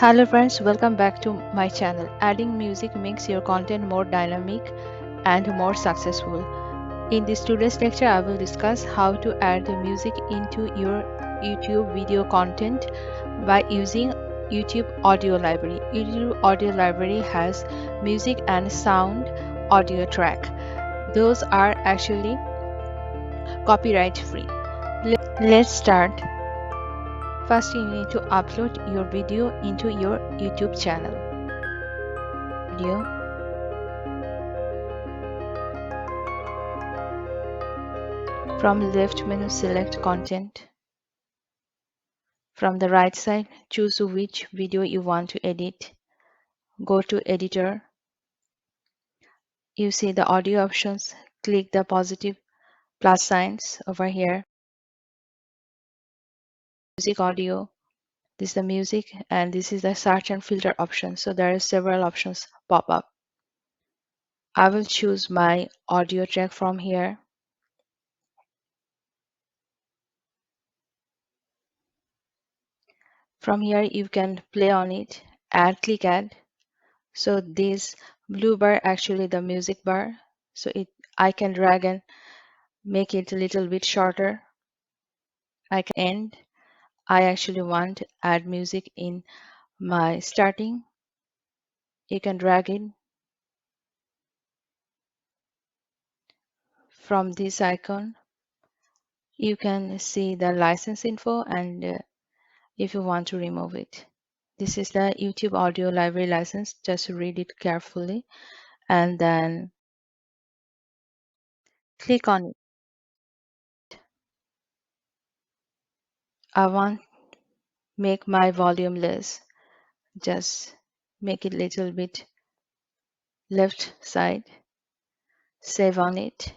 Hello friends, welcome back to my channel. Adding music makes your content more dynamic and more successful. In this today's lecture, I will discuss how to add the music into your YouTube video content by using YouTube Audio Library. YouTube Audio Library has music and sound audio track. Those are actually copyright free. Let's start. First, you need to upload your video into your YouTube channel. Video. From left menu, select content. From the right side, choose which video you want to edit. Go to editor. You see the audio options. Click the positive plus signs over here. Music audio. This is the music and this is the search and filter option. So there are several options pop up. I will choose my audio track from here. From here you can play on it, click add. So this blue bar actually the music bar. So I can drag and make it a little bit shorter. I can end. I actually want to add music in my starting. You can drag it from this icon. You can see the license info and if you want to remove it. This is the YouTube Audio Library license. Just read it carefully and then click on it. I want make my volume less. Just make it little bit left side. Save on it.